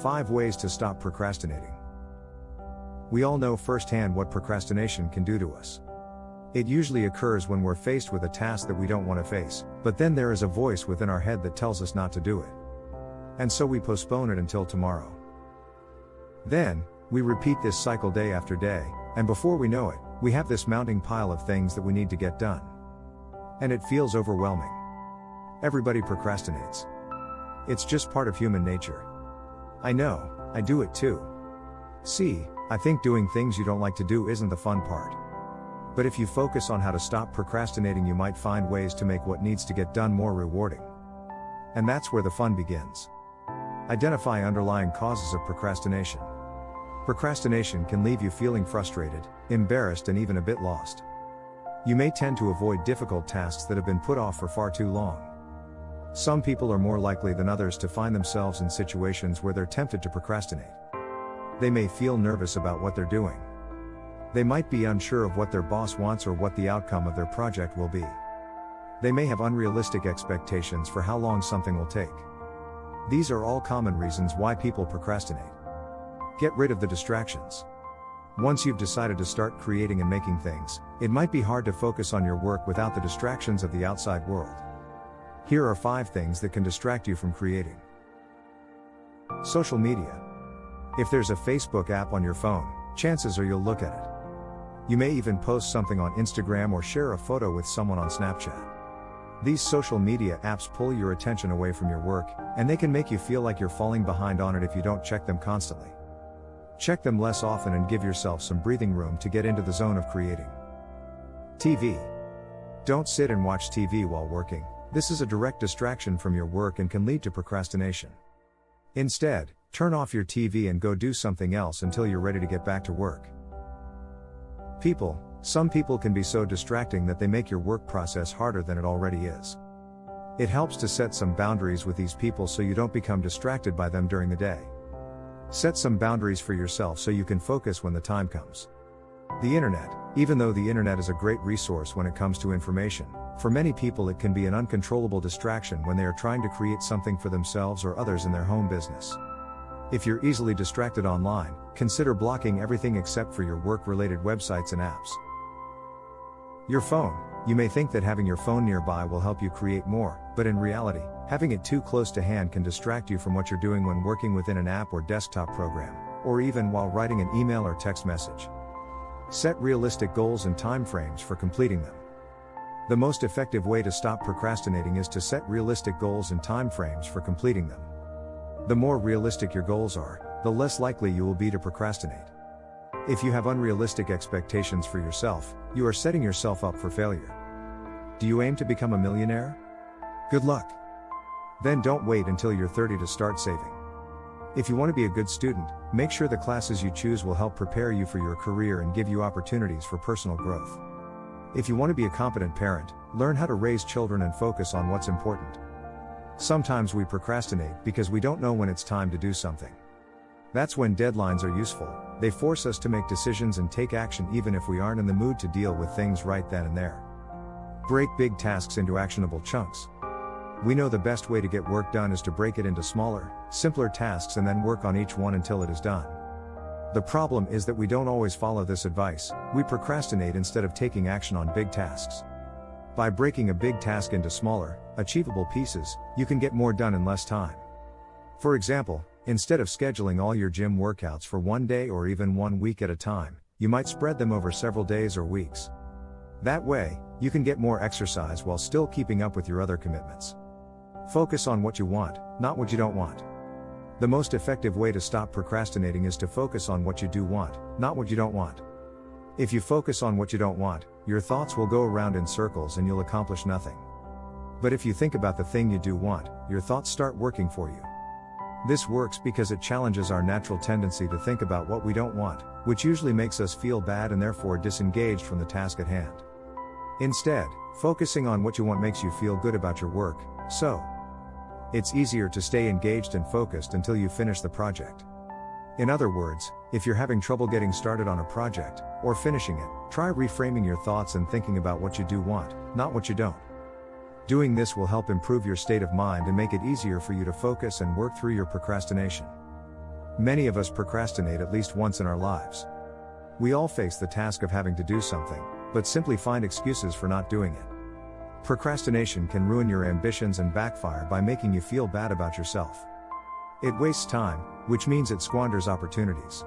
5 ways to stop procrastinating. We all know firsthand what procrastination can do to us. It usually occurs when we're faced with a task that we don't want to face, but then there is a voice within our head that tells us not to do it. And so we postpone it until tomorrow. Then, we repeat this cycle day after day, and before we know it, we have this mounting pile of things that we need to get done. And it feels overwhelming. Everybody procrastinates. It's just part of human nature. I know, I do it too. See, I think doing things you don't like to do isn't the fun part. But if you focus on how to stop procrastinating, you might find ways to make what needs to get done more rewarding. And that's where the fun begins. Identify underlying causes of procrastination. Procrastination can leave you feeling frustrated, embarrassed, and even a bit lost. You may tend to avoid difficult tasks that have been put off for far too long. Some people are more likely than others to find themselves in situations where they're tempted to procrastinate. They may feel nervous about what they're doing. They might be unsure of what their boss wants or what the outcome of their project will be. They may have unrealistic expectations for how long something will take. These are all common reasons why people procrastinate. Get rid of the distractions. Once you've decided to start creating and making things, it might be hard to focus on your work without the distractions of the outside world. Here are 5 things that can distract you from creating. Social media. If there's a Facebook app on your phone, chances are you'll look at it. You may even post something on Instagram or share a photo with someone on Snapchat. These social media apps pull your attention away from your work, and they can make you feel like you're falling behind on it if you don't check them constantly. Check them less often and give yourself some breathing room to get into the zone of creating. TV. Don't sit and watch TV while working. This is a direct distraction from your work and can lead to procrastination. Instead, turn off your TV and go do something else until you're ready to get back to work. People. Some people can be so distracting that they make your work process harder than it already is. It helps to set some boundaries with these people so you don't become distracted by them during the day. Set some boundaries for yourself so you can focus when the time comes. The internet. Even though the internet is a great resource when it comes to information, for many people it can be an uncontrollable distraction when they are trying to create something for themselves or others in their home business. If you're easily distracted online, consider blocking everything except for your work-related websites and apps. Your phone. You may think that having your phone nearby will help you create more, but in reality, having it too close to hand can distract you from what you're doing when working within an app or desktop program, or even while writing an email or text message. Set realistic goals and timeframes for completing them. The most effective way to stop procrastinating is to set realistic goals and timeframes for completing them. The more realistic your goals are, the less likely you will be to procrastinate. If you have unrealistic expectations for yourself, you are setting yourself up for failure. Do you aim to become a millionaire? Good luck. Then don't wait until you're 30 to start saving. If you want to be a good student, make sure the classes you choose will help prepare you for your career and give you opportunities for personal growth. If you want to be a competent parent, learn how to raise children and focus on what's important. Sometimes we procrastinate because we don't know when it's time to do something. That's when deadlines are useful. They force us to make decisions and take action even if we aren't in the mood to deal with things right then and there. Break big tasks into actionable chunks. We know the best way to get work done is to break it into smaller, simpler tasks and then work on each one until it is done. The problem is that we don't always follow this advice. We procrastinate instead of taking action on big tasks. By breaking a big task into smaller, achievable pieces, you can get more done in less time. For example, instead of scheduling all your gym workouts for one day or even 1 week at a time, you might spread them over several days or weeks. That way, you can get more exercise while still keeping up with your other commitments. Focus on what you want, not what you don't want. The most effective way to stop procrastinating is to focus on what you do want, not what you don't want. If you focus on what you don't want, your thoughts will go around in circles and you'll accomplish nothing. But if you think about the thing you do want, your thoughts start working for you. This works because it challenges our natural tendency to think about what we don't want, which usually makes us feel bad and therefore disengaged from the task at hand. Instead, focusing on what you want makes you feel good about your work, so it's easier to stay engaged and focused until you finish the project. In other words, if you're having trouble getting started on a project, or finishing it, try reframing your thoughts and thinking about what you do want, not what you don't. Doing this will help improve your state of mind and make it easier for you to focus and work through your procrastination. Many of us procrastinate at least once in our lives. We all face the task of having to do something, but simply find excuses for not doing it. Procrastination can ruin your ambitions and backfire by making you feel bad about yourself. It wastes time, which means it squanders opportunities.